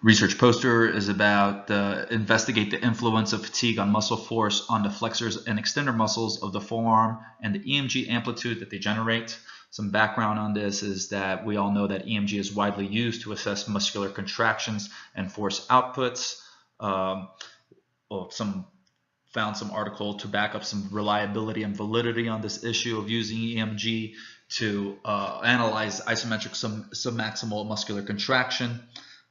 research poster is about investigate the influence of fatigue on muscle force on the flexors and extender muscles of the forearm and the EMG amplitude that they generate. Some background on this is that we all know that EMG is widely used to assess muscular contractions and force outputs. Found some article to back up some reliability and validity on this issue of using EMG to analyze isometric submaximal muscular contraction,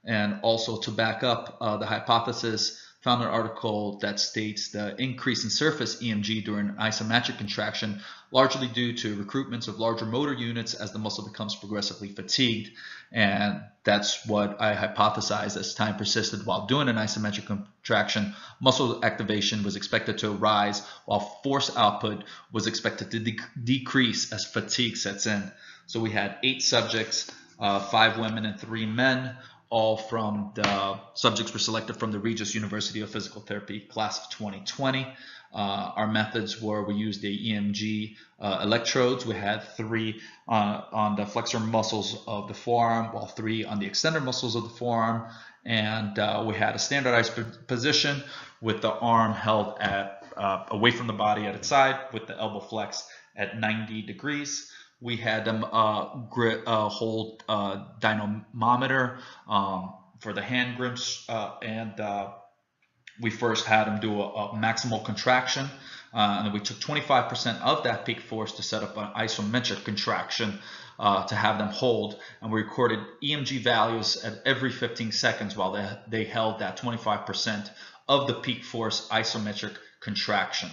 and also to back up the hypothesis. Found an article that states the increase in surface EMG during isometric contraction largely due to recruitments of larger motor units as the muscle becomes progressively fatigued. And that's what I hypothesized. As time persisted while doing an isometric contraction, muscle activation was expected to rise while force output was expected to decrease as fatigue sets in. So we had 8 subjects, 5 women and 3 men. All from the subjects were selected from the Regis University of Physical Therapy class of 2020. Our methods were we used the EMG electrodes. We had 3 on the flexor muscles of the forearm, while 3 on the extender muscles of the forearm. And we had a standardized position with the arm held at away from the body at its side with the elbow flex at 90 degrees. We had them hold dynamometer for the hand grips, and we first had them do a maximal contraction, and then we took 25% of that peak force to set up an isometric contraction to have them hold, and we recorded EMG values at every 15 seconds while they held that 25% of the peak force isometric contraction.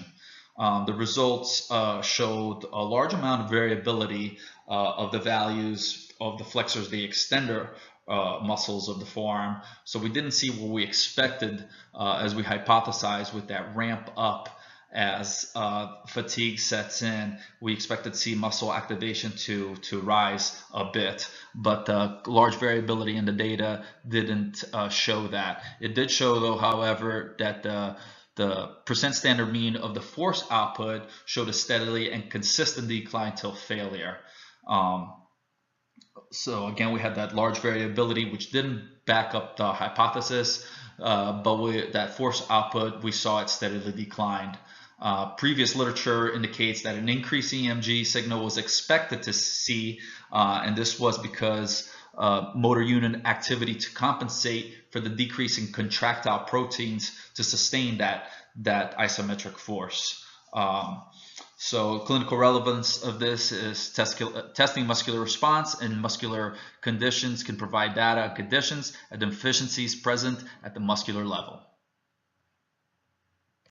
The results showed a large amount of variability of the values of the flexors, the extender muscles of the forearm. So we didn't see what we expected as we hypothesized with that ramp up as fatigue sets in. We expected to see muscle activation to rise a bit, but large variability in the data didn't show that. It did show, though, however, that the percent standard mean of the force output showed a steadily and consistent decline till failure. So again, we had that large variability, which didn't back up the hypothesis, but with that force output, we saw it steadily declined. Previous literature indicates that an increased EMG signal was expected to see, and this was because motor unit activity to compensate for the decrease in contractile proteins to sustain that isometric force. So clinical relevance of this is testing muscular response in muscular conditions can provide data on conditions and deficiencies present at the muscular level.